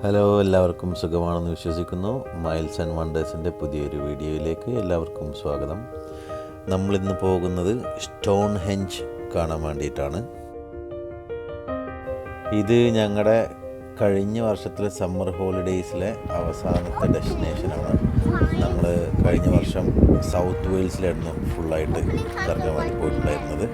Hello, എല്ലാവർക്കും സുഖമാണെന്ന് വിശ്വസിക്കുന്നു. മൈൽസ് ആൻഡ് വണ്ടേഴ്സിൻ്റെ പുതിയൊരു വീഡിയോയിലേക്ക് എല്ലാവർക്കും സ്വാഗതം. നമ്മളിന്ന് പോകുന്നത് സ്റ്റോൺ ഹെഞ്ച് കാണാൻ വേണ്ടിയിട്ടാണ്. ഇത് ഞങ്ങളുടെ കഴിഞ്ഞ വർഷത്തിലെ സമ്മർ ഹോളിഡേയ്സിലെ അവസാനത്തെ ഡെസ്റ്റിനേഷനാണ്. നമ്മൾ കഴിഞ്ഞ വർഷം സൗത്ത് വെയിൽസിലായിരുന്നു ഫുള്ളായിട്ട് കറങ്ങാൻ വേണ്ടി പോയിട്ടുണ്ടായിരുന്നത്.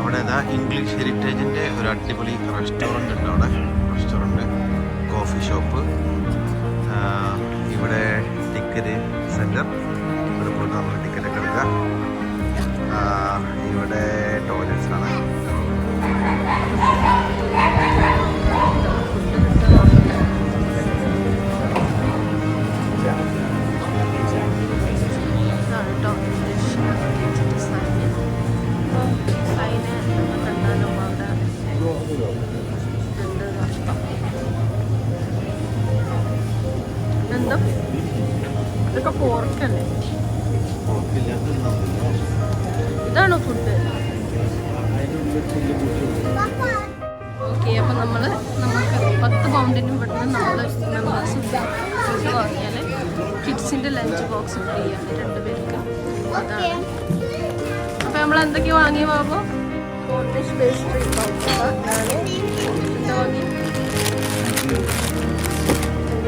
അവിടെ ഇംഗ്ലീഷ് ഹെറിറ്റേജിൻ്റെ ഒരു അടിപൊളി റെസ്റ്റോറൻ്റ് ഉണ്ട്. അവിടെ റെസ്റ്റോറൻറ്റ്, കോഫി ഷോപ്പ്, ഇവിടെ ടിക്കറ്റ് സെൻറ്റർ, ഇവിടെ പോയിട്ട് നമ്മൾ ടിക്കറ്റൊക്കെ എടുക്കുക. ഇവിടെ ടോയ്ലറ്റ്സ് ആണ്. ഇതൊക്കെ പോർക്കല്ലേ? ഇതാണോ ഫുഡ്? ഓക്കെ, അപ്പം നമുക്ക് 10 പൗണ്ടിനും ഇവിടുന്ന് നമ്മൾ മെമ്പേഴ്സ് ഫുഡ് വാങ്ങിയാൽ കിഡ്സിൻ്റെ ലഞ്ച് ബോക്സ് ഫ്രീ ആണ് 2 പേർക്ക്. അതാണ്. അപ്പം നമ്മൾ എന്തൊക്കെ വാങ്ങി പോകുമ്പോൾ എന്താ വാങ്ങി?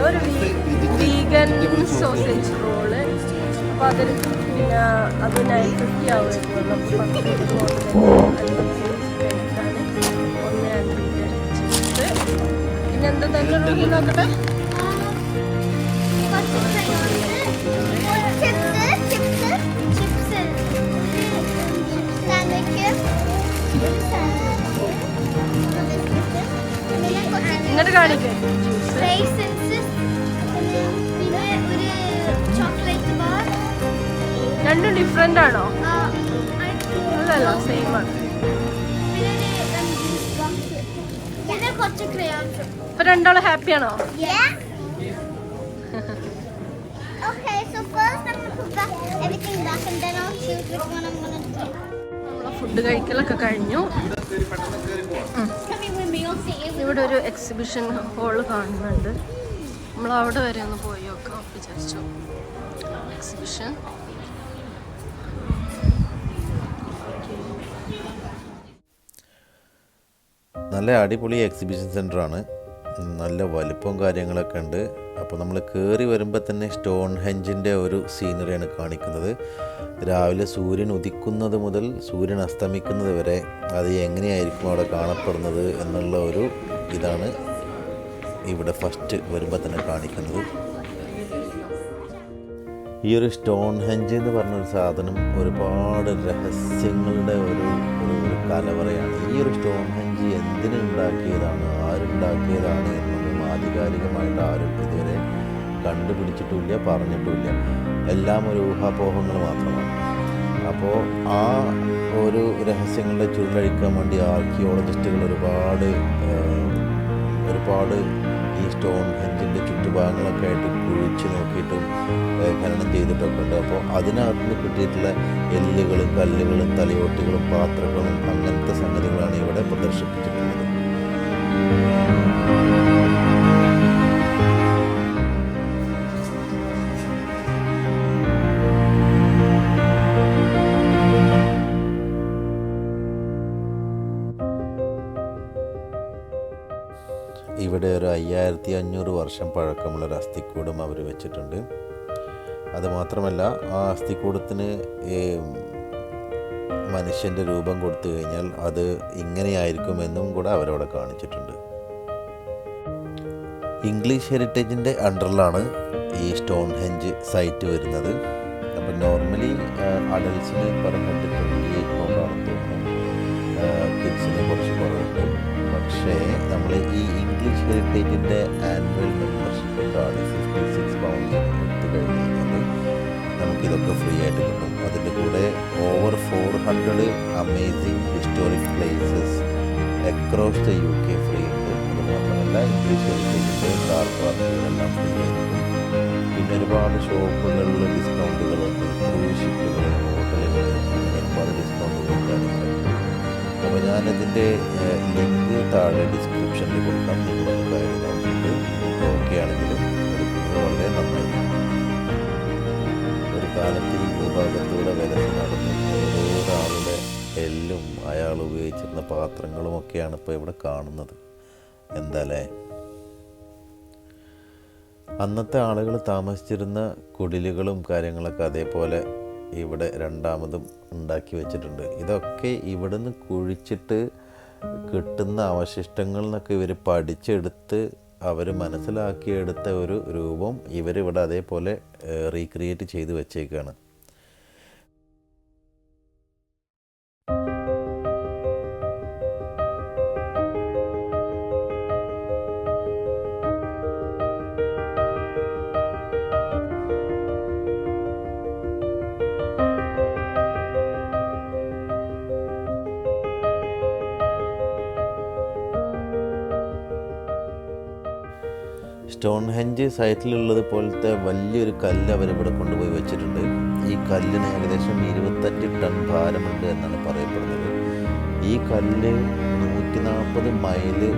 ഒരു വീഗൻ സോസേജ് റോള്. അപ്പോൾ അതിന് പിന്നെ അത് 950 ആവുമായിരുന്നു. നമുക്ക് 10 ചിപ്സ്. പിന്നെ എന്താ തന്നെ റോളിൽ നോക്കട്ടെ. ഇങ്ങോട്ട് കാണിക്കേ. രണ്ടും ഡിഫറെന്റ് ആണോ? അല്ലല്ലോ, സെയിം ആണ്. ഇപ്പൊ രണ്ടാളും ഹാപ്പി ആണോ? നമ്മളെ ഫുഡ് കഴിക്കലൊക്കെ കഴിഞ്ഞു. ഇവിടെ ഒരു എക്സിബിഷൻ ഹോള് കാണുന്നുണ്ട്. നമ്മൾ അവിടെ വരെ ഒന്ന് പോയി നോക്കാം വിചാരിച്ചു. എക്സിബിഷൻ നല്ല അടിപൊളി എക്സിബിഷൻ സെൻ്ററാണ്. നല്ല വലിപ്പവും കാര്യങ്ങളൊക്കെ ഉണ്ട്. അപ്പോൾ നമ്മൾ കയറി വരുമ്പോൾ തന്നെ സ്റ്റോൺ ഹെഞ്ചിൻ്റെ ഒരു സീനറിയാണ് കാണിക്കുന്നത്. രാവിലെ സൂര്യൻ ഉദിക്കുന്നത് മുതൽ സൂര്യൻ അസ്തമിക്കുന്നത് വരെ അത് എങ്ങനെയായിരിക്കും അവിടെ കാണപ്പെടുന്നത് എന്നുള്ള ഒരു ഇതാണ് ഇവിടെ ഫസ്റ്റ് വരുമ്പോൾ തന്നെ കാണിക്കുന്നത്. ഈ ഒരു സ്റ്റോൺ ഹെഞ്ച് എന്ന് പറഞ്ഞൊരു സാധനം ഒരുപാട് രഹസ്യങ്ങളുടെ ഒരു കലവറയാണ്. ഈ ഒരു സ്റ്റോൺ ഹെഞ്ച് എന്തിനുണ്ടാക്കിയതാണ്, ആരുണ്ടാക്കിയതാണ് എന്നൊന്നും ആധികാരികമായിട്ട് ആരും ഇതുവരെ കണ്ടുപിടിച്ചിട്ടുമില്ല, പറഞ്ഞിട്ടുമില്ല. എല്ലാം ഒരു ഊഹാപോഹങ്ങൾ മാത്രമാണ്. അപ്പോൾ ആ ഒരു രഹസ്യങ്ങളുടെ ചുരുളഴിക്കാൻ വേണ്ടി ആർക്കിയോളജിസ്റ്റുകൾ ഒരുപാട് ഈ സ്റ്റോൺ ഹെഞ്ചിൻ്റെ ചുറ്റുഭാഗങ്ങളൊക്കെ ആയിട്ട് കുഴിച്ച് നോക്കിയിട്ടും ഖനനം ചെയ്തിട്ടൊക്കെ ഉണ്ട്. അപ്പോൾ അതിനകത്ത് നിന്ന് കിട്ടിയിട്ടുള്ള എല്ലുകളും കല്ലുകളും തലയോട്ടികളും പാത്രങ്ങളും അങ്ങനത്തെ സംഗതികളാണ് ഇവിടെ പ്രദർശിപ്പിച്ചിട്ടുള്ളത്. ഇവിടെ ഒരു 5500 വർഷം പഴക്കമുള്ളൊരു അസ്ഥിക്കൂടം അവർ വെച്ചിട്ടുണ്ട്. അതുമാത്രമല്ല, ആ അസ്ഥിക്കൂടത്തിന് മനുഷ്യൻ്റെ രൂപം കൊടുത്തു കഴിഞ്ഞാൽ അത് ഇങ്ങനെയായിരിക്കുമെന്നും കൂടെ അവരവിടെ കാണിച്ചിട്ടുണ്ട്. ഇംഗ്ലീഷ് ഹെറിറ്റേജിൻ്റെ അണ്ടറിലാണ് ഈ സ്റ്റോൺ ഹെഞ്ച് സൈറ്റ് വരുന്നത്. അപ്പം നോർമലി അഡൽസിന് പറഞ്ഞിട്ട് 28 പൗണ്ടാണെന്ന് തോന്നുന്നു, കിഡ്സിന് കുറച്ച് കുറവുണ്ട്. പക്ഷേ നമ്മൾ ഈ ഇംഗ്ലീഷ് ഹെറിറ്റേജിൻ്റെ ആനുവൽ മെമ്പർഷിപ്പ് കാർഡ് 56 പൗണ്ട്സ് എടുത്തു കഴിഞ്ഞ് കഴിഞ്ഞാൽ നമുക്കിതൊക്കെ ഫ്രീ ആയിട്ട് കിട്ടും. അതിൻ്റെ കൂടെ over 400 amazing historic places across the UK free ഉണ്ട്. അതുമാത്രമല്ല ഇംഗ്ലീഷ് ഹെറിറ്റേജിൻ്റെ കാർ പാർക്കുകളെല്ലാം ഫ്രീ ആയിരിക്കും. പിന്നെ ഒരുപാട് ഷോപ്പുകളിൽ ഡിസ്കൗണ്ടുകളുണ്ട്, ക്രൂസ് ഷിപ്പുകൾ, ഹോട്ടലുകൾ, അങ്ങനെ ഒരുപാട് ഡിസ്കൗണ്ടുകളും കാര്യങ്ങളൊക്കെ. അപ്പോൾ ഞാനതിൻ്റെ ലിങ്ക് താഴെ ഡിസ്ക്രിപ്ഷനിൽ കൊടുക്കാം. നിങ്ങളൊന്ന് കയറി നോക്കിയിട്ട് ഓക്കെ ആണെങ്കിൽ എടുക്കുന്നത് വളരെ നന്നായിരിക്കും. ഒരു കാലത്ത് ഈ ഭൂഭാഗത്തൂടെ വിലസി നടന്ന് ഓരോരാളുടെ എല്ലും അയാൾ ഉപയോഗിച്ചിരുന്ന പാത്രങ്ങളുമൊക്കെയാണ് ഇപ്പോൾ ഇവിടെ കാണുന്നത്. എന്താല്ലേ, അന്നത്തെ ആളുകൾ താമസിച്ചിരുന്ന കുടിലുകളും കാര്യങ്ങളൊക്കെ അതേപോലെ ഇവിടെ രണ്ടാമതും ഉണ്ടാക്കി വെച്ചിട്ടുണ്ട്. ഇതൊക്കെ ഇവിടുന്ന് കുഴിച്ചിട്ട് കിട്ടുന്ന അവശിഷ്ടങ്ങളിൽ നിന്നൊക്കെ ഇവർ പഠിച്ചെടുത്ത് അവർ മനസ്സിലാക്കിയെടുത്ത ഒരു രൂപം ഇവരിവിടെ അതേപോലെ റീക്രിയേറ്റ് ചെയ്ത് വെച്ചേക്കാണ്. സ്റ്റോൺഹെഞ്ച് സൈറ്റിലുള്ളത് പോലത്തെ വലിയൊരു കല്ല് അവരിവിടെ കൊണ്ടുപോയി വെച്ചിട്ടുണ്ട്. ഈ കല്ലിന് ഏകദേശം 25 ടൺ ഭാരമുണ്ട് എന്നാണ് പറയപ്പെടുന്നത്. ഈ കല്ല് 140 മൈല്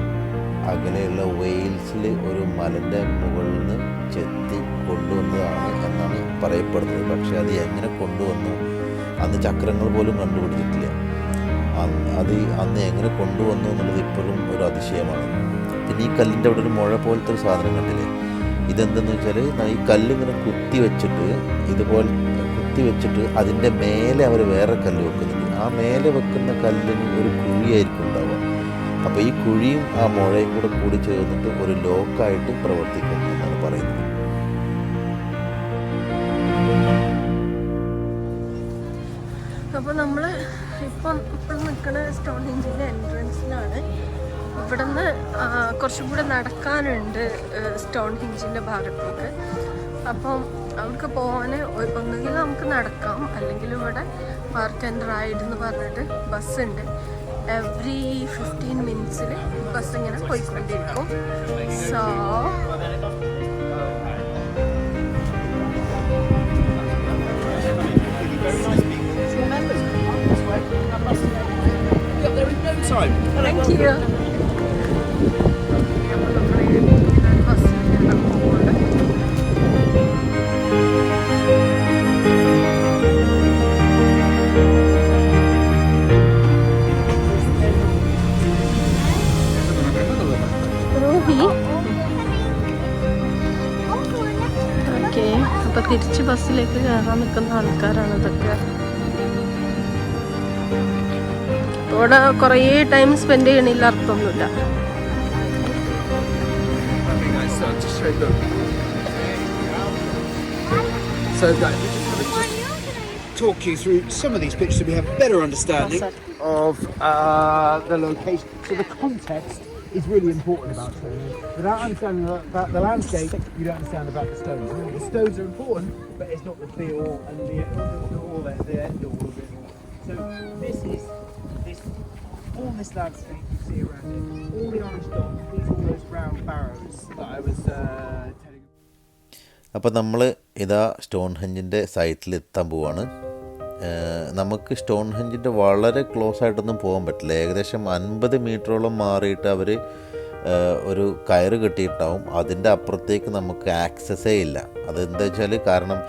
അകലെയുള്ള വെയിൽസിൽ ഒരു മലൻ്റെ മുകളിൽ നിന്ന് ചെത്തി കൊണ്ടുവന്നതാണ് എന്നാണ് പറയപ്പെടുന്നത്. പക്ഷേ അത് എങ്ങനെ കൊണ്ടുവന്നു, അന്ന് ചക്രങ്ങൾ പോലും കണ്ടുപിടിച്ചിട്ടില്ല. അന്ന് എങ്ങനെ കൊണ്ടുവന്നു എന്നുള്ളത് ഇപ്പോഴും ഒരു അതിശയമാണ്. പിന്നെ ഈ കല്ലിൻ്റെ അവിടെ ഒരു മുഴ പോലത്തെ ഒരു സാധനം കണ്ടില്ലേ, ഇതെന്തെന്ന് വെച്ചാൽ ഈ കല്ലിങ്ങനെ കുത്തി വെച്ചിട്ട് അതിൻ്റെ മേലെ അവർ വേറെ കല്ല് വെക്കുന്നുണ്ട്. ആ മേലെ വെക്കുന്ന കല്ലിന് ഒരു കുഴിയായിരിക്കും ഉണ്ടാവുക. അപ്പോൾ ഈ കുഴിയും ആ മുഴയും കൂടി ചേർന്നിട്ട് ഒരു ലോക്കായിട്ട് പ്രവർത്തിക്കും എന്നാണ് പറയുന്നത്. അപ്പോൾ നമ്മൾ ഇപ്പോൾ നിൽക്കുന്ന സ്റ്റോൺഹെഞ്ചിൻ്റെ എൻട്രൻസിലാണ്. ഇവിടുന്ന് കുറച്ചും കൂടെ നടക്കാനുണ്ട് സ്റ്റോൺഹെഞ്ചിൻ്റെ ഭാഗത്തേക്ക്. അപ്പം അവർക്ക് പോകാൻ ഒന്നുകിൽ നമുക്ക് നടക്കാം, അല്ലെങ്കിൽ ഇവിടെ പാർക്ക് ആൻഡ് റൈഡ് എന്ന് പറഞ്ഞിട്ട് ബസ്സുണ്ട്. എവറി 15 മിനിറ്റ്സിൽ ബസ് ഇങ്ങനെ പോയിക്കൊണ്ടിരിക്കും. So thank you. ഓക്കെ, അപ്പൊ തിരിച്ച് ബസ്സിലേക്ക് കയറാൻ നിൽക്കുന്ന ആൾക്കാരാണ് ഇതൊക്കെ. ഇവിടെ കുറേ ടൈം സ്പെൻഡ് ചെയ്യണില്ല, അർത്ഥമൊന്നുമില്ല. So that just talk you through some of these pictures so we have a better understanding of the location. So the context is really important about Stonehenge. Without understanding about the landscape, you don't understand about the stones. The stones are important, but it's not the be all and the end all of it. So all this landscape you see around it, all the orange dots, these are all those round barrows that I was telling you. അപ്പോൾ നമ്മൾ ഇതാ സ്റ്റോൺഹെഞ്ചിൻ്റെ സൈറ്റിൽ എത്താൻ പോവാണ്. നമുക്ക് സ്റ്റോൺഹെഞ്ചിൻ്റെ വളരെ close ആയിട്ടൊന്നും പോകാൻ പറ്റില്ല. ഏകദേശം 50 മീറ്ററോളം മാറിയിട്ട് അവർ ഒരു കയറ് കെട്ടിയിട്ടുണ്ടാവും. അതിൻ്റെ അപ്പുറത്തേക്ക് നമുക്ക് ആക്സസ്സേ ഇല്ല. അതെന്താ വെച്ചാൽ, കാരണം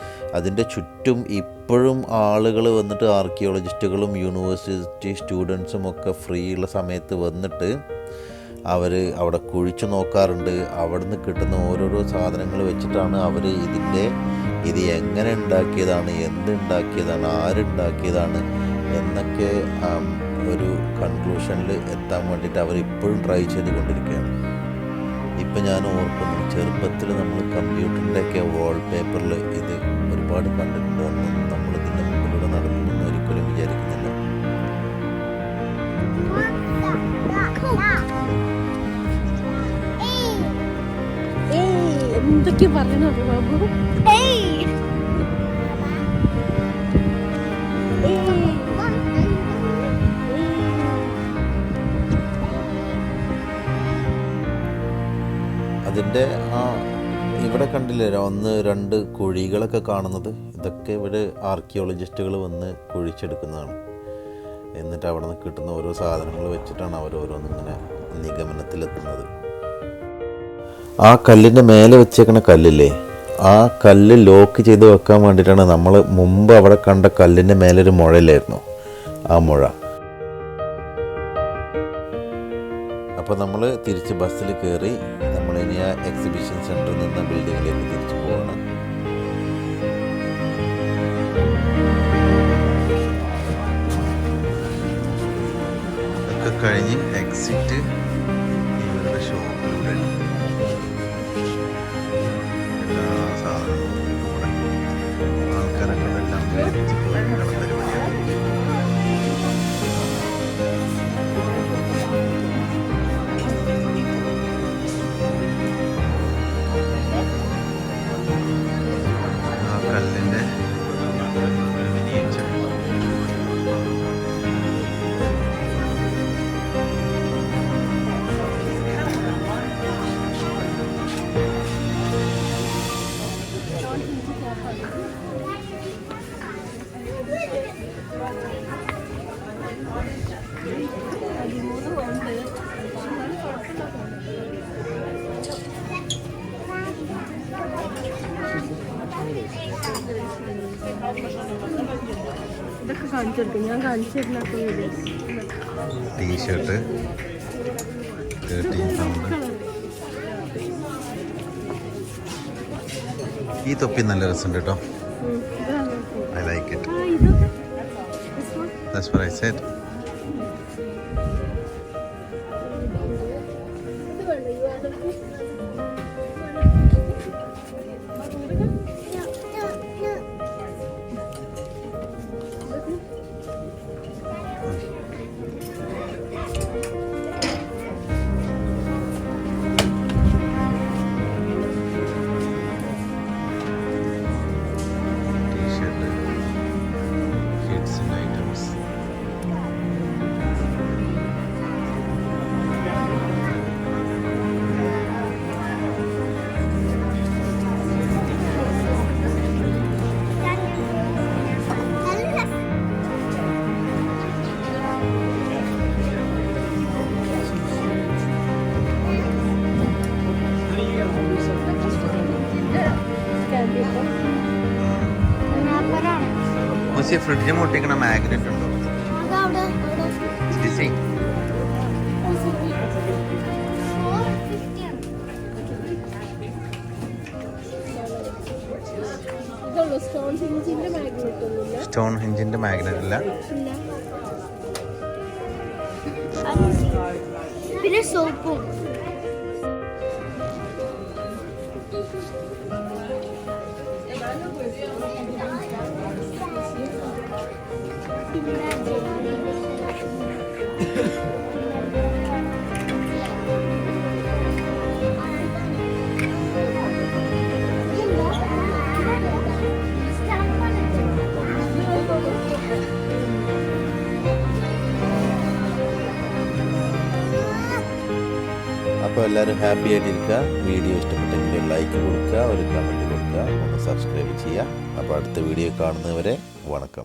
അതിൻ്റെ ചുറ്റും ഇപ്പോഴും ആളുകൾ വന്നിട്ട് ആർക്കിയോളജിസ്റ്റുകളും യൂണിവേഴ്സിറ്റി സ്റ്റുഡൻസും ഒക്കെ ഫ്രീ ഉള്ള സമയത്ത് വന്നിട്ട് അവർ അവിടെ കുഴിച്ചു നോക്കാറുണ്ട്. അവിടെ നിന്ന് കിട്ടുന്ന ഓരോരോ സാധനങ്ങൾ വെച്ചിട്ടാണ് അവർ ഇത് എങ്ങനെ ഉണ്ടാക്കിയതാണ്, എന്തുണ്ടാക്കിയതാണ്, ആരുണ്ടാക്കിയതാണ് എന്നൊക്കെ ഒരു കൺക്ലൂഷനിൽ എത്താൻ വേണ്ടിയിട്ട് അവർ ഇപ്പോഴും ട്രൈ ചെയ്തുകൊണ്ടിരിക്കുകയാണ്. ഇപ്പം ഞാൻ ഓർക്കുന്നു, ചെറുപ്പത്തിൽ നമ്മൾ കമ്പ്യൂട്ടറിൻ്റെയൊക്കെ വാൾപേപ്പറിൽ ഇത് ഒരുപാട് കണ്ടിട്ടുണ്ട്. ഒന്നും നമ്മളിതിൻ്റെ മുമ്പിലൂടെ നടക്കുമെന്ന് ഒരിക്കലും വിചാരിക്കുന്നില്ല. എന്തൊക്കെ പറയണോ ബാബു? അതിൻ്റെ ഇവിടെ കണ്ടില്ലേ 1-2 കുഴികളൊക്കെ കാണുന്നത്, ഇതൊക്കെ ഇവിടെ ആർക്കിയോളജിസ്റ്റുകൾ വന്ന് കുഴിച്ചെടുക്കുന്നതാണ്. എന്നിട്ട് അവിടെ നിന്ന് കിട്ടുന്ന ഓരോ സാധനങ്ങൾ വെച്ചിട്ടാണ് അവർ ഓരോന്നിങ്ങനെ നിഗമനത്തിലെത്തുന്നത്. ആ കല്ലിൻ്റെ മേലെ വെച്ചേക്കുന്ന കല്ലില്ലേ, ആ കല്ല് ലോക്ക് ചെയ്ത് വെക്കാൻ വേണ്ടിയിട്ടാണ് നമ്മൾ മുമ്പ് അവിടെ കണ്ട കല്ലിൻ്റെ മേലൊരു മുഴയില്ലായിരുന്നു, ആ മുഴ. അപ്പോൾ നമ്മൾ തിരിച്ച് ബസ്സിൽ കയറി നമ്മളിനി ആ എക്സിബിഷൻ സെൻറ്ററിൽ നിന്ന് ബിൽഡിങ്ങിലേക്ക് തിരിച്ചു പോകണം. ഇതൊക്കെ കഴിഞ്ഞ് എക്സിറ്റ് ഇവരുടെ ഷോപ്പിലൂടെ എല്ലാ സാധനങ്ങളും ഇവിടെ ആൾക്കാരൊക്കെ എല്ലാം മേടിച്ച് പോയിട്ടുള്ള പരിപാടിയാണ്. കല്ലിൻ്റെ മിനിയേച്ചർ ഇതൊക്കെ കാണിച്ചു കൊടുക്കും, ഞാൻ കാണിച്ചു തരുന്ന ടീഷർട്ട് 13 പൗണ്ട്. ഈ തൊപ്പി നല്ല രസമുണ്ട് കേട്ടോ. I like it. That's what I said. Fridge മുട്ടിക്കണ മാഗ്നറ്റ് ഉണ്ടോ? സ്റ്റോൺ ഹെഞ്ചിന്റെ മാഗ്നറ്റ് അല്ല, പിന്നെ സോപ്പും. അപ്പോൾ എല്ലാവരും ഹാപ്പി ആയിട്ടിരിക്കുക. വീഡിയോ ഇഷ്ടപ്പെട്ടെങ്കിൽ ലൈക്ക് കൊടുക്കുക, ഒരു കമൻറ്റ് കൊടുക്കുക, ഒന്ന് സബ്സ്ക്രൈബ് ചെയ്യുക. അപ്പോൾ അടുത്ത വീഡിയോ കാണുന്നവരെ വണക്കം.